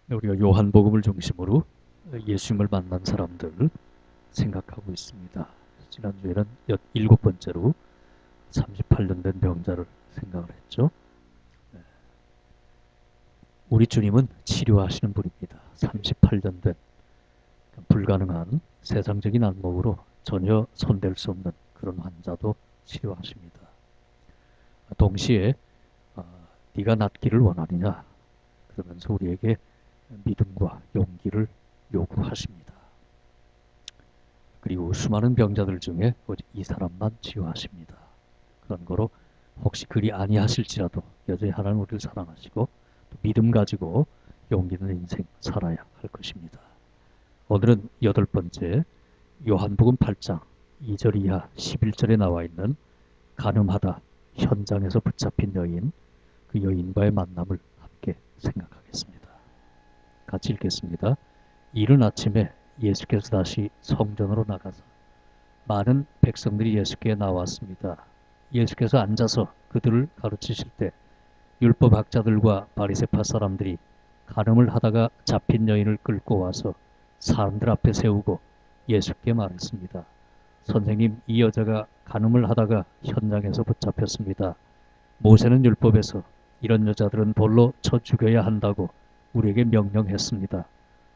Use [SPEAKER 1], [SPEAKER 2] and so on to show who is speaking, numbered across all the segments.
[SPEAKER 1] 우리가 요한복음을 중심으로 예수님을 만난 사람들 생각하고 있습니다. 지난주에는 7번째로 38년 된 병자를 생각을 했죠. 우리 주님은 치료하시는 분입니다. 38년 된 불가능한 세상적인 안목으로 전혀 손댈 수 없는 그런 환자도 치료하십니다. 동시에 네가 낫기를 원하느냐 그러면서 우리에게 믿음과 용기를 요구하십니다. 그리고 수많은 병자들 중에 오직 이 사람만 치유하십니다. 그런 거로 혹시 그리 아니하실지라도 여전히 하나님 우리를 사랑하시고 또 믿음 가지고 용기 있는 인생 살아야 할 것입니다. 오늘은 8번째 요한복음 8장 2절 이하 11절에 나와 있는 간음하다 현장에서 붙잡힌 여인, 그 여인과의 만남을 함께 생각하겠습니다. 같이 읽겠습니다. 이른 아침에 예수께서 다시 성전으로 나가서 많은 백성들이 예수께 나왔습니다. 예수께서 앉아서 그들을 가르치실 때 율법학자들과 바리새파 사람들이 간음을 하다가 잡힌 여인을 끌고 와서 사람들 앞에 세우고 예수께 말했습니다. 선생님, 이 여자가 간음을 하다가 현장에서 붙잡혔습니다. 모세는 율법에서 이런 여자들은 돌로 쳐 죽여야 한다고 우리에게 명령했습니다.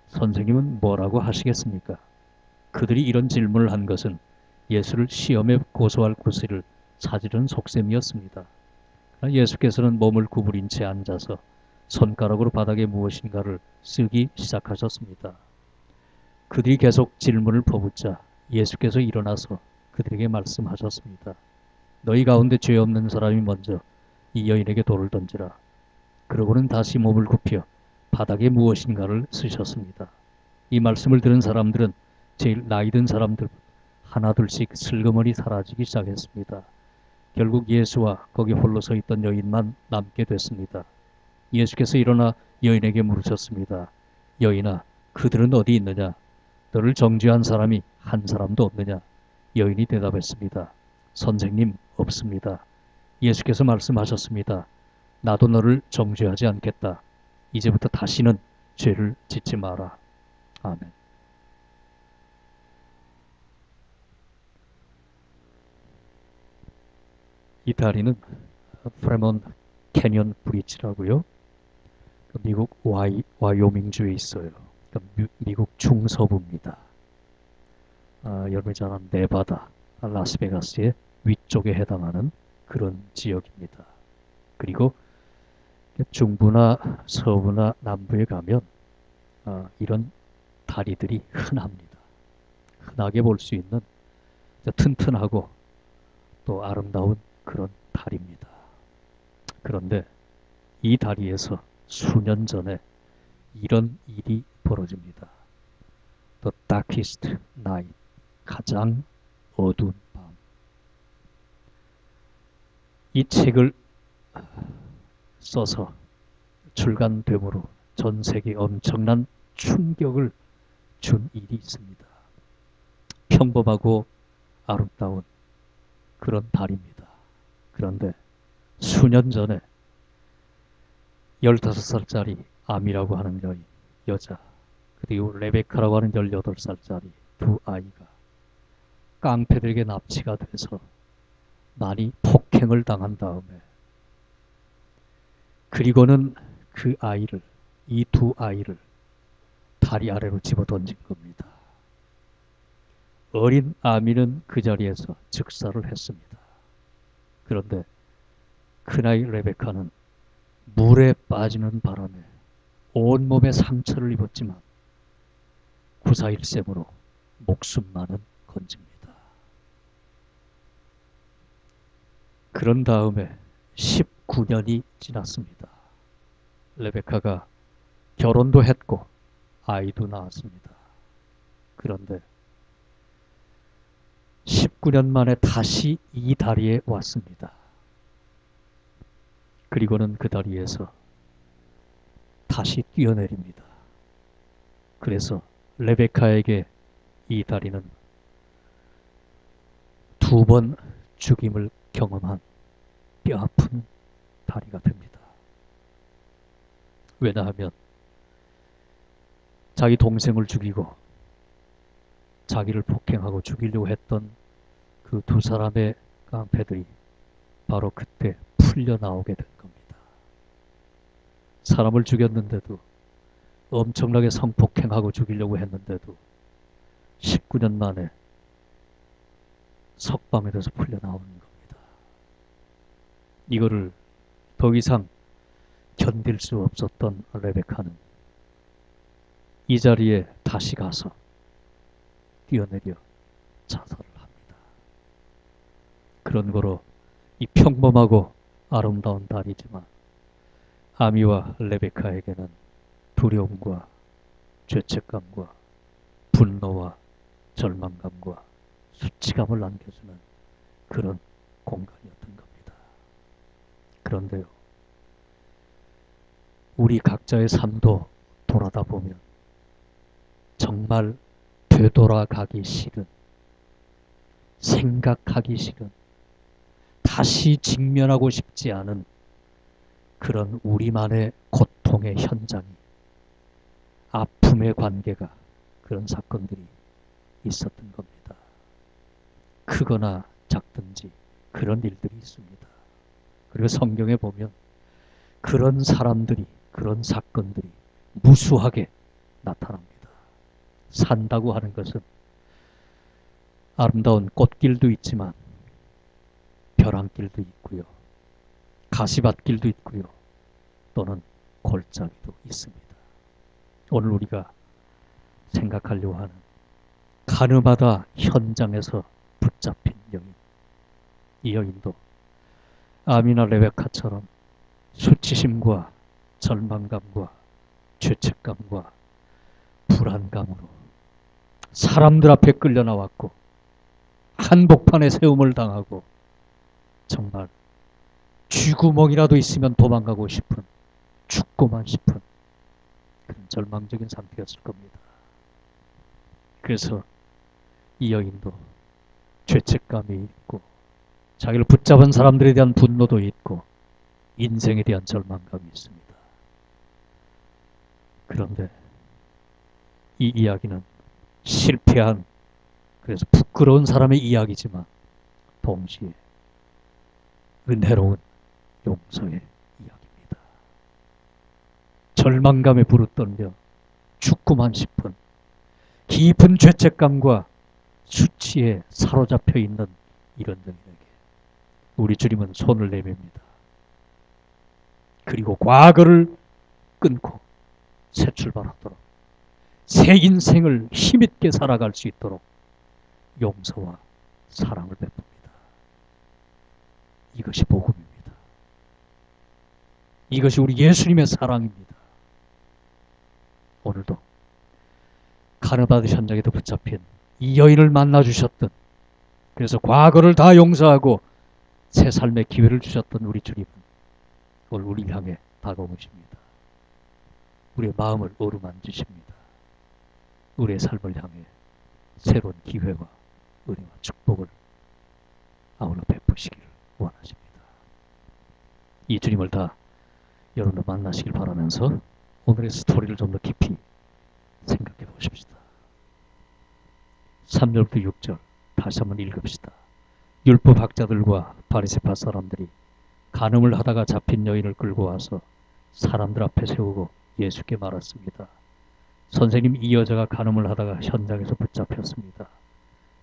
[SPEAKER 1] 선생님은 뭐라고 하시겠습니까? 그들이 이런 질문을 한 것은 예수를 시험에 고소할 구실을 찾으려는 속셈이었습니다. 예수께서는 몸을 구부린 채 앉아서 손가락으로 바닥에 무엇인가를 쓰기 시작하셨습니다. 그들이 계속 질문을 퍼붓자 예수께서 일어나서 그들에게 말씀하셨습니다. 너희 가운데 죄 없는 사람이 먼저 이 여인에게 돌을 던지라. 그러고는 다시 몸을 굽혀 바닥에 무엇인가를 쓰셨습니다. 이 말씀을 들은 사람들은 제일 나이 든 사람들 하나둘씩 슬그머니 사라지기 시작했습니다. 결국 예수와 거기 홀로 서 있던 여인만 남게 됐습니다. 예수께서 일어나 여인에게 물으셨습니다. 여인아, 그들은 어디 있느냐? 너를 정죄한 사람이 한 사람도 없느냐? 여인이 대답했습니다. 선생님, 없습니다. 예수께서 말씀하셨습니다. 나도 너를 정죄하지 않겠다. 이제부터 다시는 죄를 짓지 마라. 아멘. 이 다리는 프레몬 캐년 브릿지라고요. 미국 와이오밍주에 있어요. 미국 중서부입니다. 여러분이 잘 아는 네바다, 라스베가스의 위쪽에 해당하는 그런 지역입니다. 그리고 중부나 서부나 남부에 가면 이런 다리들이 흔합니다. 흔하게 볼 수 있는 튼튼하고 또 아름다운 그런 다리입니다. 그런데 이 다리에서 수년 전에 이런 일이 벌어집니다. The Darkest Night, 가장 어두운 밤. 이 책을 써서 출간됨으로 전 세계에 엄청난 충격을 준 일이 있습니다. 평범하고 아름다운 그런 달입니다. 그런데 수년 전에 15살짜리 암이라고 하는 여자, 그리고 레베카라고 하는 18살짜리 두 아이가 깡패들에게 납치가 돼서 많이 폭행을 당한 다음에 그리고는 이 두 아이를 다리 아래로 집어 던진 겁니다. 어린 아미는 그 자리에서 즉사를 했습니다. 그런데 큰아이 레베카는 물에 빠지는 바람에 온몸에 상처를 입었지만 구사일생으로 목숨만은 건집니다. 그런 다음에 19년이 지났습니다. 레베카가 결혼도 했고 아이도 낳았습니다. 그런데 19년 만에 다시 이 다리에 왔습니다. 그리고는 그 다리에서 다시 뛰어내립니다. 그래서 레베카에게 이 다리는 2번 죽임을 경험한 뼈아픈 다리가 됩니다. 왜냐하면 자기 동생을 죽이고 자기를 폭행하고 죽이려고 했던 그 두 사람의 깡패들이 바로 그때 풀려 나오게 된 겁니다. 사람을 죽였는데도, 엄청나게 성폭행하고 죽이려고 했는데도 19년 만에 석방에서 풀려 나오는 겁니다. 이거를 더 이상 견딜 수 없었던 레베카는 이 자리에 다시 가서 뛰어내려 자살을 합니다. 그런 거로 이 평범하고 아름다운 딸이지만 아미와 레베카에게는 두려움과 죄책감과 분노와 절망감과 수치감을 안겨주는 그런 공간이었던 겁니다. 그런데요, 우리 각자의 삶도 돌아다 보면 정말 되돌아가기 싫은, 생각하기 싫은, 다시 직면하고 싶지 않은 그런 우리만의 고통의 현장이, 아픔의 관계가, 그런 사건들이 있었던 겁니다. 크거나 작든지 그런 일들이 있습니다. 그리고 성경에 보면 그런 사람들이, 그런 사건들이 무수하게 나타납니다. 산다고 하는 것은 아름다운 꽃길도 있지만 벼랑길도 있고요, 가시밭길도 있고요, 또는 골짜기도 있습니다. 오늘 우리가 생각하려고 하는 가늠하다 현장에서 붙잡힌 여인, 이 여인도 아미나 레베카처럼 수치심과 절망감과 죄책감과 불안감으로 사람들 앞에 끌려 나왔고 한복판에 세움을 당하고 정말 쥐구멍이라도 있으면 도망가고 싶은, 죽고만 싶은 그런 절망적인 상태였을 겁니다. 그래서 이 여인도 죄책감이 있고 자기를 붙잡은 사람들에 대한 분노도 있고 인생에 대한 절망감이 있습니다. 그런데 이 이야기는 실패한, 그래서 부끄러운 사람의 이야기지만 동시에 은혜로운 용서의 이야기입니다. 절망감에 부르떨며 죽고만 싶은 깊은 죄책감과 수치에 사로잡혀 있는 이런 여인에게 우리 주님은 손을 내밉니다. 그리고 과거를 끊고 새 출발하도록, 새 인생을 힘있게 살아갈 수 있도록 용서와 사랑을 베풉니다. 이것이 복음입니다. 이것이 우리 예수님의 사랑입니다. 오늘도 가늠하다 현장에도 붙잡힌 이 여인을 만나주셨던, 그래서 과거를 다 용서하고 새 삶의 기회를 주셨던 우리 주님은 오늘 우리를 향해 다가오십니다. 우리의 마음을 어루만지십니다. 우리의 삶을 향해 새로운 기회와 은혜와 축복을 아울러 베푸시기를 원하십니다. 이 주님을 다 여러분도 만나시길 바라면서 오늘의 스토리를 좀 더 깊이 생각해 보십시다. 3절부터 6절 다시 한번 읽읍시다. 율법학자들과 바리새파 사람들이 간음을 하다가 잡힌 여인을 끌고 와서 사람들 앞에 세우고 예수께 말했습니다. 선생님, 이 여자가 간음을 하다가 현장에서 붙잡혔습니다.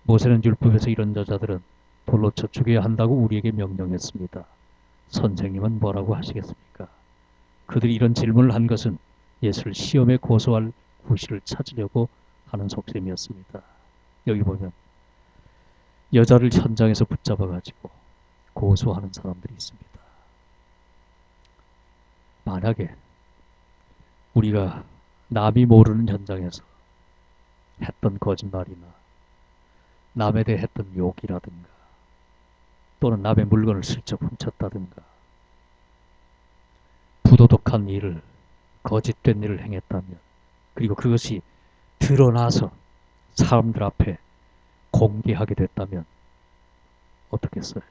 [SPEAKER 1] 모세는 율법에서 이런 여자들은 돌로 쳐 죽여야 한다고 우리에게 명령했습니다. 선생님은 뭐라고 하시겠습니까? 그들이 이런 질문을 한 것은 예수를 시험에 고소할 구실을 찾으려고 하는 속셈이었습니다. 여기 보면 여자를 현장에서 붙잡아가지고 고소하는 사람들이 있습니다. 만약에 우리가 남이 모르는 현장에서 했던 거짓말이나 남에 대해 했던 욕이라든가 또는 남의 물건을 슬쩍 훔쳤다든가 부도덕한 일을, 거짓된 일을 행했다면, 그리고 그것이 드러나서 사람들 앞에 공개하게 됐다면 어떻겠어요?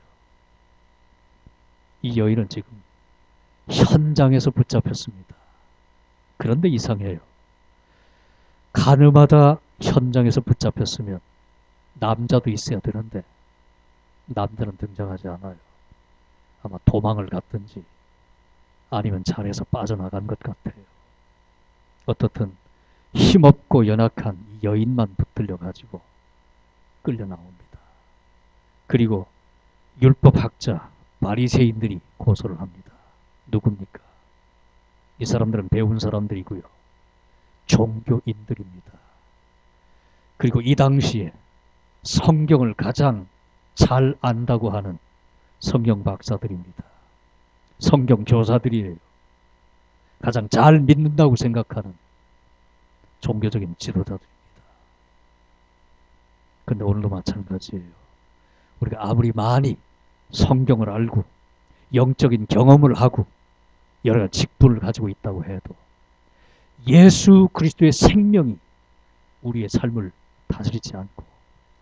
[SPEAKER 1] 이 여인은 지금 현장에서 붙잡혔습니다. 그런데 이상해요. 가늠하다 현장에서 붙잡혔으면 남자도 있어야 되는데 남자는 등장하지 않아요. 아마 도망을 갔든지 아니면 자리에서 빠져나간 것 같아요. 어떻든 힘없고 연약한 여인만 붙들려가지고 끌려 나옵니다. 그리고 율법학자 바리새인들이 고소를 합니다. 누굽니까? 이 사람들은 배운 사람들이고요. 종교인들입니다. 그리고 이 당시에 성경을 가장 잘 안다고 하는 성경 박사들입니다. 성경 교사들이에요. 가장 잘 믿는다고 생각하는 종교적인 지도자들입니다. 근데 오늘도 마찬가지예요. 우리가 아무리 많이 성경을 알고 영적인 경험을 하고 여러 가지 직분을 가지고 있다고 해도 예수 그리스도의 생명이 우리의 삶을 다스리지 않고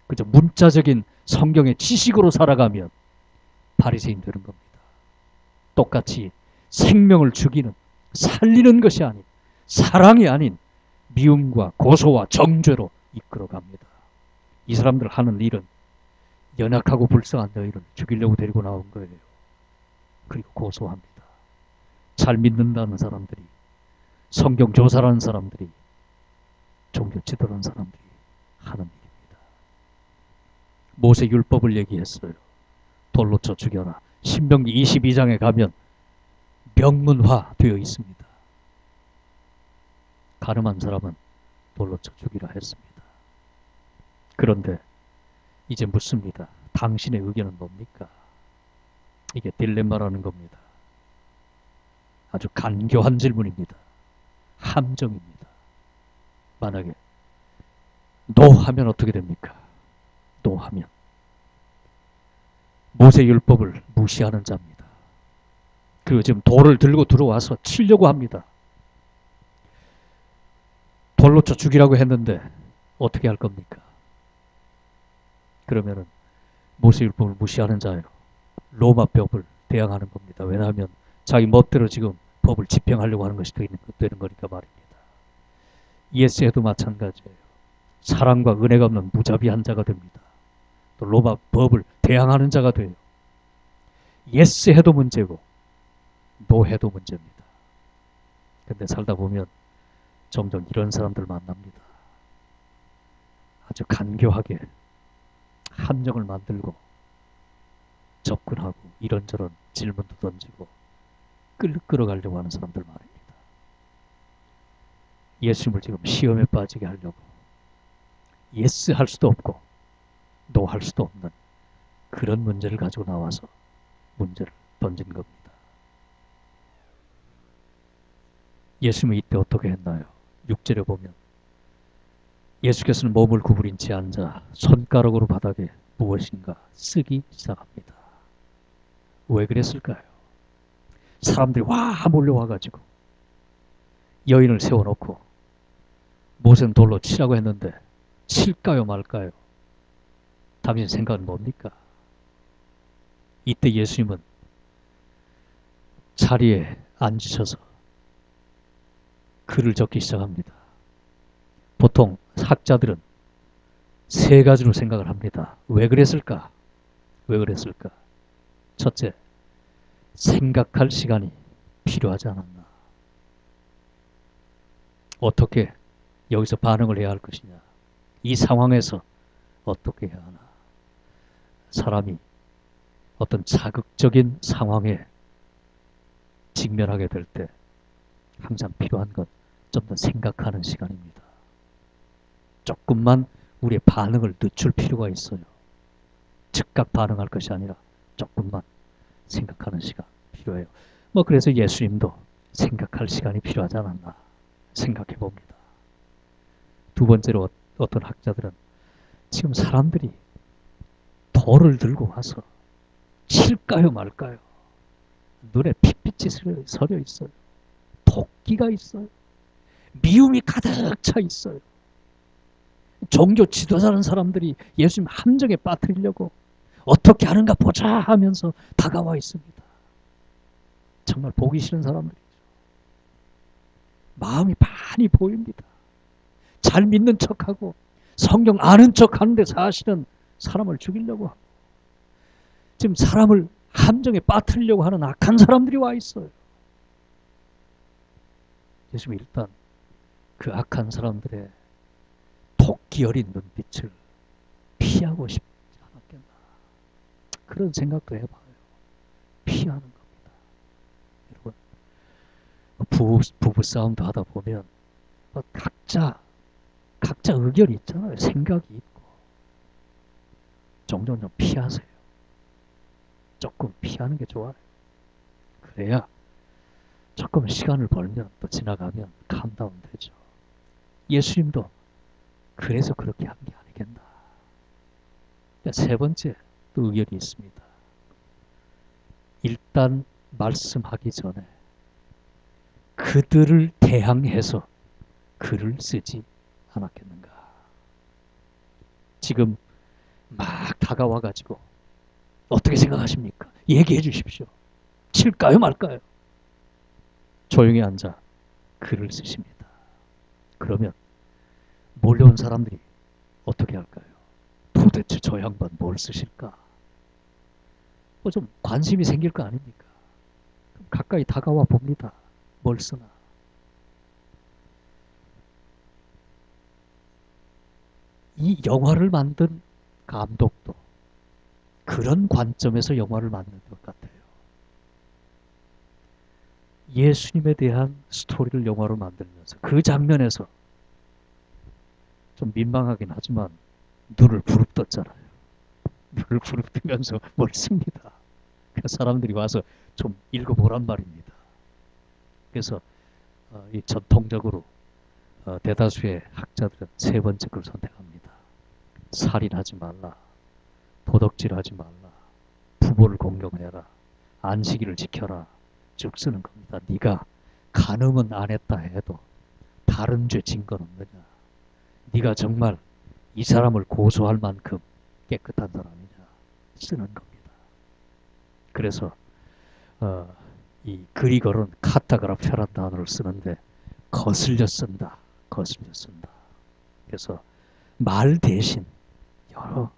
[SPEAKER 1] 그저 문자적인 성경의 지식으로 살아가면 바리새인 되는 겁니다. 똑같이 생명을 죽이는, 살리는 것이 아닌, 사랑이 아닌 미움과 고소와 정죄로 이끌어갑니다. 이 사람들 하는 일은 연약하고 불쌍한 너희를 죽이려고 데리고 나온 거예요. 그리고 고소합니다. 잘 믿는다는 사람들이, 성경 교사라는 사람들이, 종교 지도라는 사람들이 하는 일입니다. 모세 율법을 얘기했어요. 돌로 쳐 죽여라. 신명기 22장에 가면 명문화 되어 있습니다. 가늠한 사람은 돌로 쳐 죽이라 했습니다. 그런데 이제 묻습니다. 당신의 의견은 뭡니까? 이게 딜레마라는 겁니다. 아주 간교한 질문입니다. 함정입니다. 만약에 노 하면 어떻게 됩니까? 노 하면 모세율법을 무시하는 자입니다. 그리고 지금 돌을 들고 들어와서 치려고 합니다. 돌로 쳐 죽이라고 했는데 어떻게 할 겁니까? 그러면은 모세율법을 무시하는 자예요. 로마법을 대항하는 겁니다. 왜냐하면 자기 멋대로 지금 법을 집행하려고 하는 것이 되는 거니까 말입니다. 예스해도 마찬가지예요. 사랑과 은혜가 없는 무자비한 자가 됩니다. 또 로마 법을 대항하는 자가 돼요. 예스해도 문제고 노해도 문제입니다. 근데 살다 보면 종종 이런 사람들 만납니다. 아주 간교하게 함정을 만들고 접근하고 이런저런 질문도 던지고 끌어가려고 하는 사람들 말입니다. 예수님을 지금 시험에 빠지게 하려고 예스 할 수도 없고 노 할 수도 없는 그런 문제를 가지고 나와서 문제를 던진 겁니다. 예수님은 이때 어떻게 했나요? 6절에 보면 예수께서는 몸을 구부린 채 앉아 손가락으로 바닥에 무엇인가 쓰기 시작합니다. 왜 그랬을까요? 사람들이 와 몰려와가지고 여인을 세워놓고 모세는 돌로 치라고 했는데 칠까요 말까요? 당신 생각은 뭡니까? 이때 예수님은 자리에 앉으셔서 글을 적기 시작합니다. 보통 학자들은 세 가지로 생각을 합니다. 왜 그랬을까? 왜 그랬을까? 첫째, 생각할 시간이 필요하지 않았나? 어떻게 여기서 반응을 해야 할 것이냐? 이 상황에서 어떻게 해야 하나? 사람이 어떤 자극적인 상황에 직면하게 될 때 항상 필요한 건 좀 더 생각하는 시간입니다. 조금만 우리의 반응을 늦출 필요가 있어요. 즉각 반응할 것이 아니라 조금만 생각하는 시간 필요해요. 그래서 예수님도 생각할 시간이 필요하지 않았나 생각해 봅니다. 두 번째로 어떤 학자들은 지금 사람들이 돌을 들고 와서 칠까요 말까요? 눈에 핏빛이 서려 있어요. 토끼가 있어요. 미움이 가득 차 있어요. 종교 지도자라는 사람들이 예수님 함정에 빠뜨리려고 어떻게 하는가 보자 하면서 다가와 있습니다. 정말 보기 싫은 사람들이죠. 마음이 많이 보입니다. 잘 믿는 척하고 성경 아는 척하는데 사실은 사람을 죽이려고 하고 지금 사람을 함정에 빠뜨리려고 하는 악한 사람들이 와 있어요. 예수님이 일단 그 악한 사람들의 토끼 어린 눈빛을 피하고 싶지 않았겠나. 그런 생각도 해봐요. 피하는 겁니다. 여러분, 부부 싸움도 하다 보면 각자 의견이 있잖아요. 생각이 있고. 종종 좀 피하세요. 조금 피하는 게 좋아요. 그래야 조금 시간을 벌면 또 지나가면 캄다운 되죠. 예수님도 그래서 그렇게 한 게 아니겠나. 세 번째 또 의견이 있습니다. 일단 말씀하기 전에 그들을 대항해서 글을 쓰지 않았겠는가. 지금 막 다가와가지고 어떻게 생각하십니까? 얘기해 주십시오. 칠까요 말까요? 조용히 앉아 글을 쓰십니다. 그러면 몰려온 사람들이 어떻게 할까요? 도대체 저 양반 뭘 쓰실까? 좀 관심이 생길 거 아닙니까? 그럼 가까이 다가와 봅니다. 뭘 쓰나? 이 영화를 만든 감독도 그런 관점에서 영화를 만든 것 같아요. 예수님에 대한 스토리를 영화로 만들면서 그 장면에서 좀 민망하긴 하지만 눈을 부릅떴잖아요. 눈을 부릅뜨면서 뭘 씁니다. 그래서 사람들이 와서 좀 읽어보란 말입니다. 그래서 이 전통적으로 대다수의 학자들은 세 번째 걸 선택합니다. 살인하지 말라. 도덕질하지 말라. 부모를 공경해라. 안식일을 지켜라. 쭉 쓰는 겁니다. 네가 간음은 안 했다 해도 다른 죄 진 건 없느냐. 네가 정말 이 사람을 고소할 만큼 깨끗한 사람이냐. 쓰는 겁니다. 그래서 이 그리거는 카타그라페라는 단어를 쓰는데 거슬려 쓴다. 거슬려 쓴다. 그래서 말 대신 여러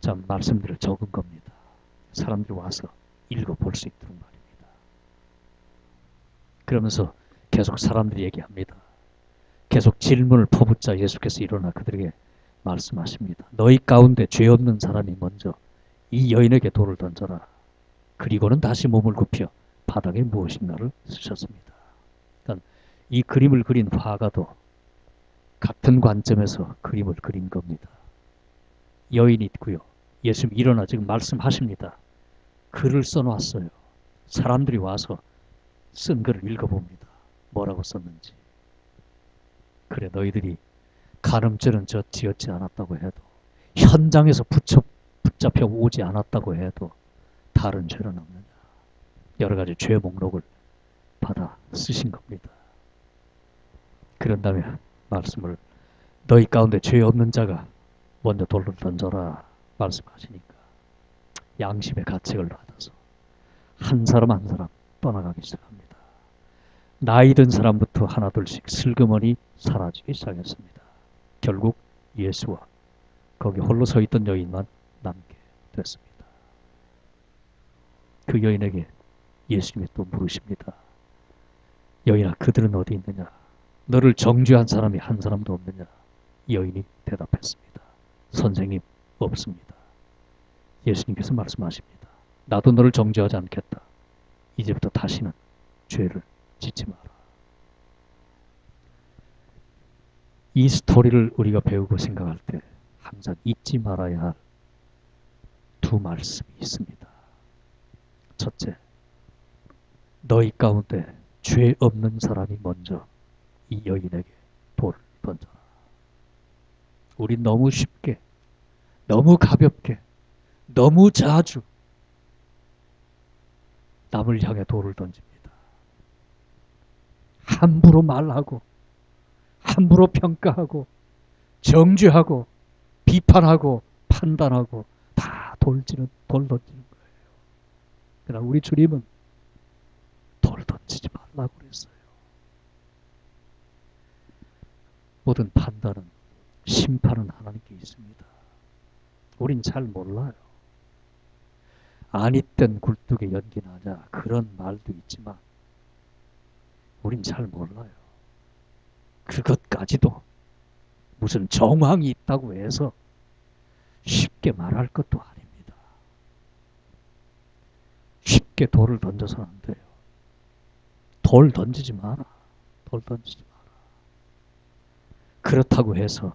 [SPEAKER 1] 참 말씀들을 적은 겁니다. 사람들이 와서 읽어볼 수 있도록 말입니다. 그러면서 계속 사람들이 얘기합니다. 계속 질문을 퍼붓자 예수께서 일어나 그들에게 말씀하십니다. 너희 가운데 죄 없는 사람이 먼저 이 여인에게 돌을 던져라. 그리고는 다시 몸을 굽혀 바닥에 무엇인가를 쓰셨습니다. 그러니까 이 그림을 그린 화가도 같은 관점에서 그림을 그린 겁니다. 여인이 있고요. 예수님 일어나 지금 말씀하십니다. 글을 써놨어요. 사람들이 와서 쓴 글을 읽어봅니다. 뭐라고 썼는지. 그래 너희들이 간음죄는 지었지 않았다고 해도 현장에서 붙잡혀 오지 않았다고 해도 다른 죄는 없느냐. 여러 가지 죄 목록을 받아 쓰신 겁니다. 그런 다음에 말씀을 너희 가운데 죄 없는 자가 먼저 돌을 던져라 말씀하시니까 양심의 가책을 받아서 한 사람 한 사람 떠나가기 시작합니다. 나이 든 사람부터 하나둘씩 슬그머니 사라지기 시작했습니다. 결국 예수와 거기 홀로 서 있던 여인만 남게 됐습니다. 그 여인에게 예수님이 또 물으십니다. 여인아 그들은 어디 있느냐? 너를 정죄한 사람이 한 사람도 없느냐? 여인이 대답했습니다. 선생님 없습니다. 예수님께서 말씀하십니다. 나도 너를 정죄하지 않겠다. 이제부터 다시는 죄를 짓지 마라. 이 스토리를 우리가 배우고 생각할 때 항상 잊지 말아야 할 두 말씀이 있습니다. 첫째, 너희 가운데 죄 없는 사람이 먼저 이 여인에게 돌을 던져라. 우린 너무 쉽게, 너무 가볍게, 너무 자주 남을 향해 돌을 던집니다. 함부로 말하고, 함부로 평가하고, 정죄하고, 비판하고, 판단하고 다 돌 던지는 거예요. 그러나 우리 주님은 돌 던지지 말라고 그랬어요. 모든 판단은, 심판은 하나님께 있습니다. 우린 잘 몰라요. 아니 땐 굴뚝에 연기 나자 그런 말도 있지만 우린 잘 몰라요. 그것까지도 무슨 정황이 있다고 해서 쉽게 말할 것도 아닙니다. 쉽게 돌을 던져서는 안 돼요. 돌 던지지 마라. 돌 던지지 마라. 그렇다고 해서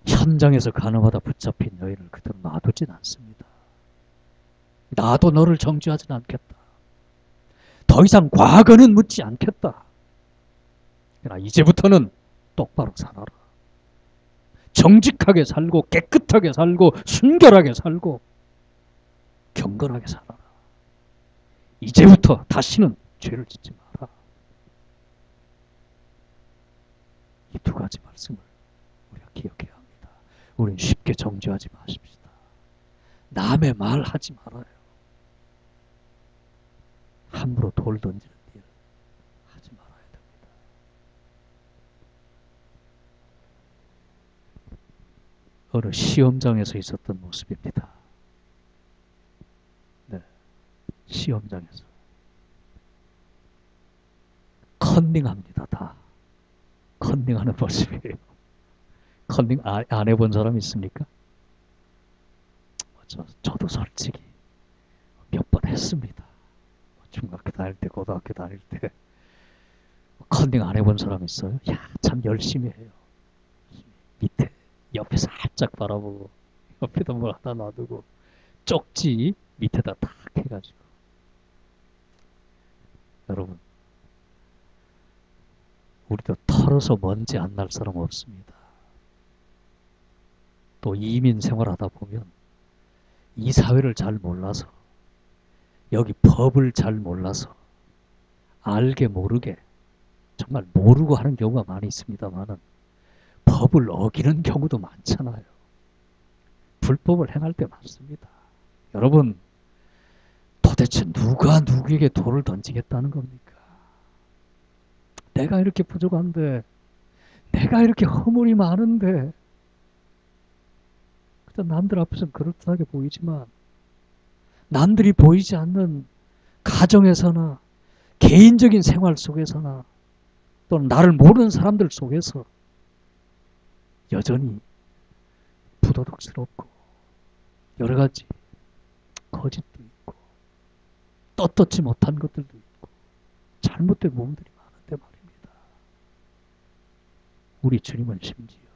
[SPEAKER 1] 현장에서 가늠하다 붙잡힌 여인을 그대로 놔두진 않습니다. 나도 너를 정죄하진 않겠다. 더 이상 과거는 묻지 않겠다. 그러나 이제부터는 똑바로 살아라. 정직하게 살고 깨끗하게 살고 순결하게 살고 경건하게 살아라. 이제부터 다시는 죄를 짓지 마라. 이 두 가지 말씀을 우리가 기억해야 합니다. 우리는 쉽게 정죄하지 마십시다. 남의 말 하지 말아요. 함부로 돌 던지는 일 하지 말아야 됩니다. 어느 시험장에서 있었던 모습입니다. 네, 시험장에서 컨닝합니다. 다 컨닝하는 모습이에요. 컨닝 안 해본 사람 있습니까? 저도 솔직히 몇 번 했습니다. 중학교 다닐 때, 고등학교 다닐 때 컨닝 안 해본 사람 있어요? 야, 참 열심히 해요. 밑에 옆에 살짝 바라보고 옆에다 뭘 하나 놔두고 쪽지 밑에다 탁 해가지고. 여러분, 우리도 털어서 먼지 안 날 사람 없습니다. 또 이민 생활하다 보면 이 사회를 잘 몰라서, 여기 법을 잘 몰라서 알게 모르게 정말 모르고 하는 경우가 많이 있습니다만은 법을 어기는 경우도 많잖아요. 불법을 행할 때 많습니다. 여러분, 도대체 누가 누구에게 돌을 던지겠다는 겁니까? 내가 이렇게 부족한데, 내가 이렇게 허물이 많은데, 그냥 남들 앞에서는 그럴듯하게 보이지만 남들이 보이지 않는 가정에서나 개인적인 생활 속에서나 또는 나를 모르는 사람들 속에서 여전히 부도덕스럽고 여러 가지 거짓도 있고 떳떳지 못한 것들도 있고 잘못된 몸들이 많은데 말입니다. 우리 주님은 심지어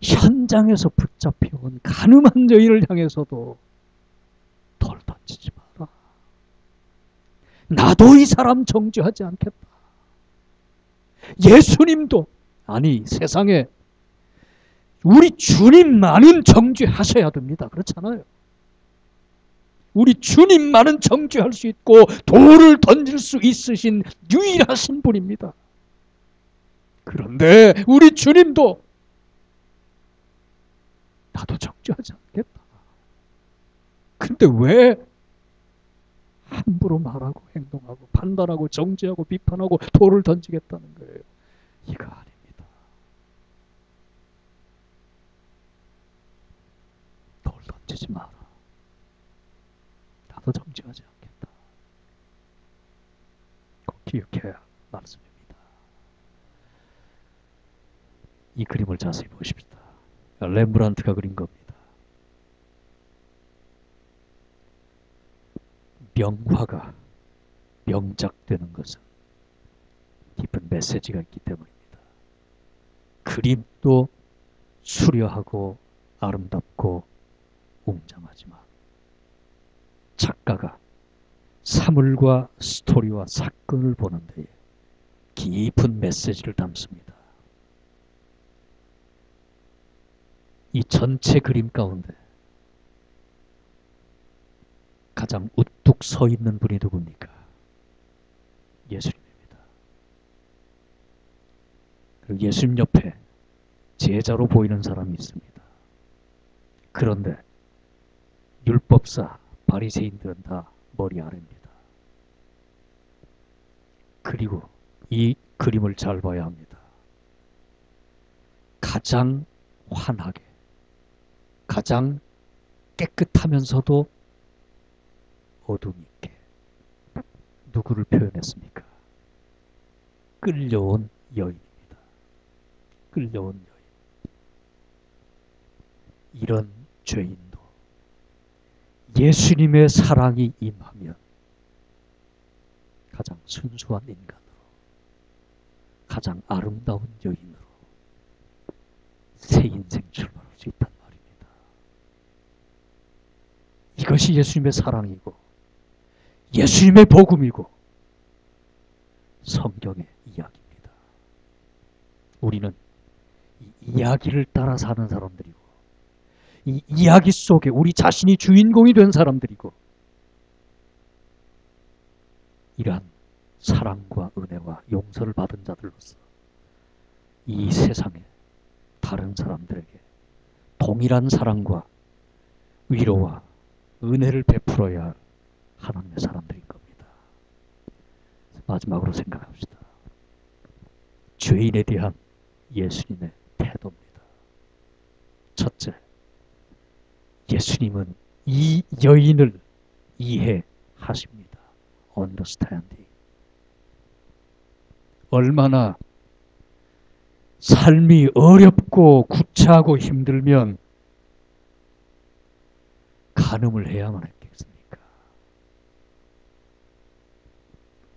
[SPEAKER 1] 현장에서 붙잡혀온 가늠한 여인을 향해서도 돌 던지지 마라. 나도 이 사람 정죄하지 않겠다. 예수님도, 아니 세상에 우리 주님만은 정죄하셔야 됩니다. 그렇잖아요. 우리 주님만은 정죄할 수 있고 돌을 던질 수 있으신 유일하신 분입니다. 그런데 우리 주님도 나도 정죄하지 않겠다. 근데 왜 함부로 말하고 행동하고 판단하고 정죄하고 비판하고 돌을 던지겠다는 거예요? 이거 아닙니다. 돌 던지지 마라. 나도 정죄하지 않겠다. 꼭 기억해야 할 말씀입니다. 이 그림을 자세히 보십시다. 렘브란트가 그린 겁니다. 명화가 명작되는 것은 깊은 메시지가 있기 때문입니다. 그림도 수려하고 아름답고 웅장하지만 작가가 사물과 스토리와 사건을 보는 데에 깊은 메시지를 담습니다. 이 전체 그림 가운데 가장 우뚝 서 있는 분이 누굽니까? 예수님입니다. 그리고 예수님 옆에 제자로 보이는 사람이 있습니다. 그런데 율법사, 바리새인들은 다 머리 아래입니다. 그리고 이 그림을 잘 봐야 합니다. 가장 환하게, 가장 깨끗하면서도 어둠 있게 누구를 표현했습니까? 끌려온 여인입니다. 끌려온 여인. 이런 죄인도 예수님의 사랑이 임하면 가장 순수한 인간으로, 가장 아름다운 여인으로 새 인생 출발할 수 있단 말입니다. 이것이 예수님의 사랑이고 예수님의 복음이고 성경의 이야기입니다. 우리는 이 이야기를 따라 사는 사람들이고 이 이야기 속에 우리 자신이 주인공이 된 사람들이고 이러한 사랑과 은혜와 용서를 받은 자들로서 이 세상에 다른 사람들에게 동일한 사랑과 위로와 은혜를 베풀어야 할 하나님의 사람들인 겁니다. 마지막으로 생각합시다. 죄인에 대한 예수님의 태도입니다. 첫째, 예수님은 이 여인을 이해하십니다. understanding. 얼마나 삶이 어렵고 구차하고 힘들면 간음을 해야만 했겠습니까?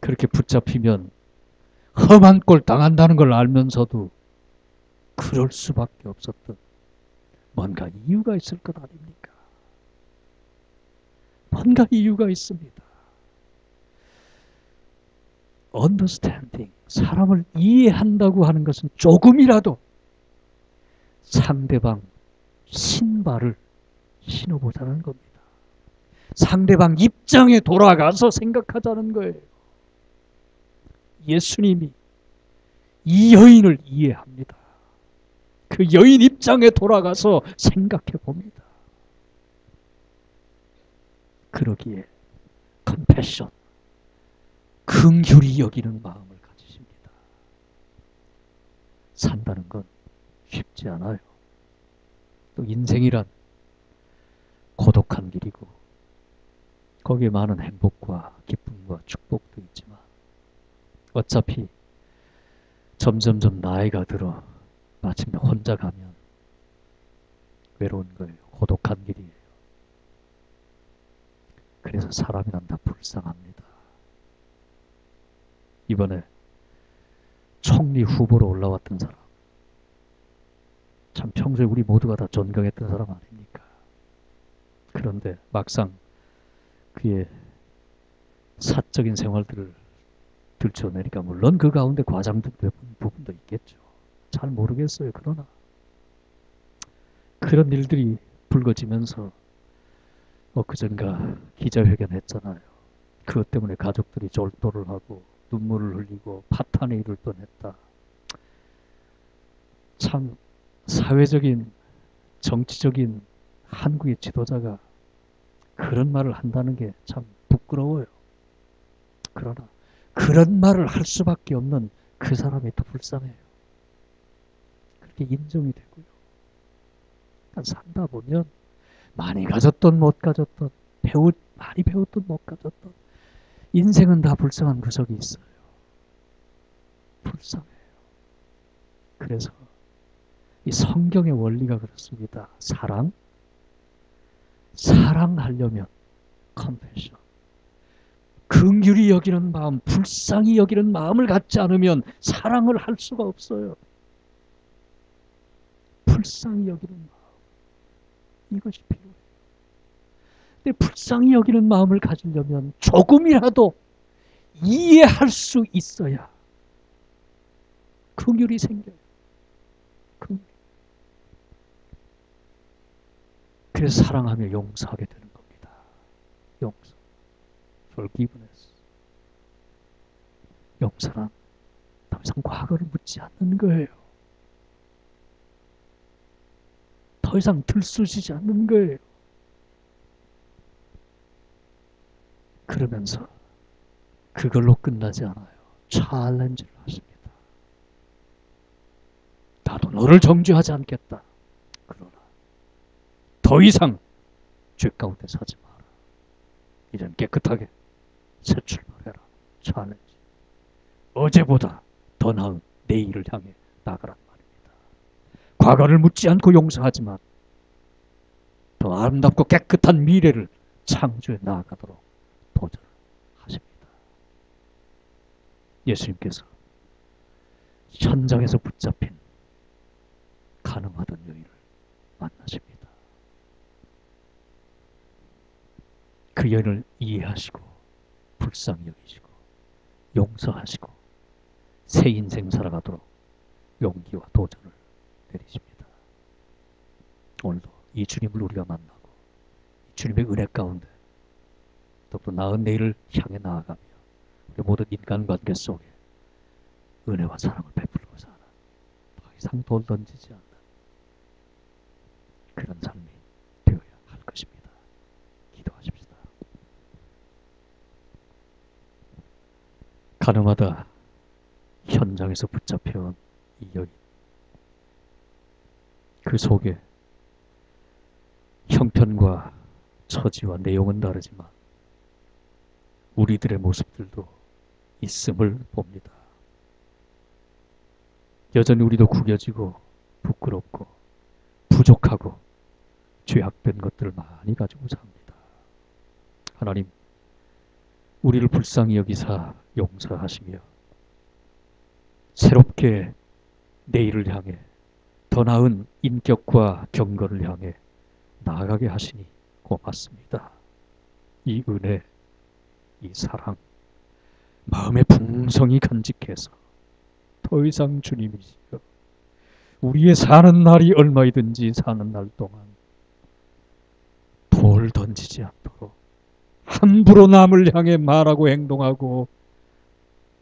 [SPEAKER 1] 그렇게 붙잡히면 험한 꼴 당한다는 걸 알면서도 그럴 수밖에 없었던 뭔가 이유가 있을 것 아닙니까? 뭔가 이유가 있습니다. understanding, 사람을 이해한다고 하는 것은 조금이라도 상대방 신발을 신어보자는 겁니다. 상대방 입장에 돌아가서 생각하자는 거예요. 예수님이 이 여인을 이해합니다. 그 여인 입장에 돌아가서 생각해 봅니다. 그러기에 컴패션, 긍휼히 여기는 마음을 가지십니다. 산다는 건 쉽지 않아요. 또 인생이란 고독한 길이고 거기에 많은 행복과 기쁨과 축복도 있지만 어차피 점점점 나이가 들어 마침내 혼자 가면 외로운 거예요. 고독한 길이에요. 그래서 사람이란 다 불쌍합니다. 이번에 총리 후보로 올라왔던 사람, 참 평소에 우리 모두가 다 존경했던 사람 아닙니까? 그런데 막상 그의 사적인 생활들을 들춰내니까 물론 그 가운데 과장된 부분도 있겠죠. 잘 모르겠어요. 그러나 그런 일들이 불거지면서 그전가 기자회견 했잖아요. 그것 때문에 가족들이 졸도를 하고 눈물을 흘리고 파탄의 일을 뻔했다. 참 사회적인 정치적인 한국의 지도자가 그런 말을 한다는 게 참 부끄러워요. 그러나 그런 말을 할 수밖에 없는 그 사람이 더 불쌍해요. 그렇게 인정이 되고요. 살다 보면 많이 가졌던 못 가졌던 많이 배웠던 못 가졌던 인생은 다 불쌍한 구석이 있어요. 불쌍해요. 그래서 이 성경의 원리가 그렇습니다. 사랑하려면 컴패션, 긍휼히 여기는 마음, 불쌍히 여기는 마음을 갖지 않으면 사랑을 할 수가 없어요. 불쌍히 여기는 마음, 이것이 필요해요. 근데 불쌍히 여기는 마음을 가지려면 조금이라도 이해할 수 있어야 긍휼이 생겨요. 그래서 사랑하며 용서하게 되는 겁니다. 용서. forgiveness. 용서란 더 이상 과거를 묻지 않는 거예요. 더 이상 들쑤시지 않는 거예요. 그러면서 그걸로 끝나지 않아요. 챌린지를 하십니다. 나도 너를 정죄하지 않겠다. 그러나 더 이상 죄 가운데 사지 마라. 이젠 깨끗하게 새 출발해라. 챌린지. 어제보다 더 나은 내일을 향해 나가란 말입니다. 과거를 묻지 않고 용서하지만 더 아름답고 깨끗한 미래를 창조해 나아가도록 도전을 하십니다. 예수님께서 현장에서 붙잡힌 가늠하던 여인을 만나십니다. 그 여인을 이해하시고 불쌍히 여기시고 용서하시고 새 인생 살아가도록 용기와 도전을 내리십니다. 오늘도 이 주님을 우리가 만나고 주님의 은혜 가운데 더욱더 나은 내일을 향해 나아가며 우리 모든 인간관계 속에 은혜와 사랑을 베풀고 사는 더 이상 돌 던지지 않는 그런 삶이 되어야 할 것입니다. 기도하십시다. 가늠하다 현장에서 붙잡혀온 이 여인, 그 속에 형편과 처지와 내용은 다르지만 우리들의 모습들도 있음을 봅니다. 여전히 우리도 구겨지고 부끄럽고 부족하고 죄악된 것들을 많이 가지고 삽니다. 하나님, 우리를 불쌍히 여기사 용서하시며 새롭게 내일을 향해 더 나은 인격과 경건을 향해 나아가게 하시니 고맙습니다. 이 은혜, 이 사랑, 마음의 풍성이 간직해서 더 이상 주님이시여 우리의 사는 날이 얼마이든지 사는 날 동안 돌 던지지 않도록 함부로 남을 향해 말하고 행동하고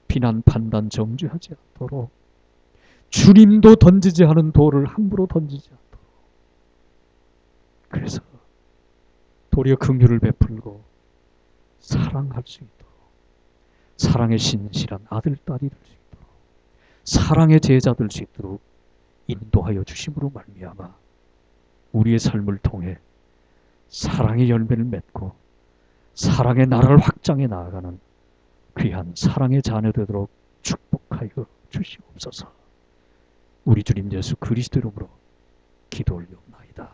[SPEAKER 1] 비난, 판단, 정죄하지 않도록 주님도 던지지 않은 돌을 함부로 던지지 않도록 그래서 도리어 긍휼을 베풀고 사랑할 수 있도록 사랑의 신실한 아들, 딸이 될 수 있도록 사랑의 제자 될 수 있도록 인도하여 주심으로 말미암아 우리의 삶을 통해 사랑의 열매를 맺고 사랑의 나라를 확장해 나아가는 귀한 사랑의 자녀 되도록 축복하여 주시옵소서. 우리 주님 예수 그리스도 이름으로 기도 올리옵나이다.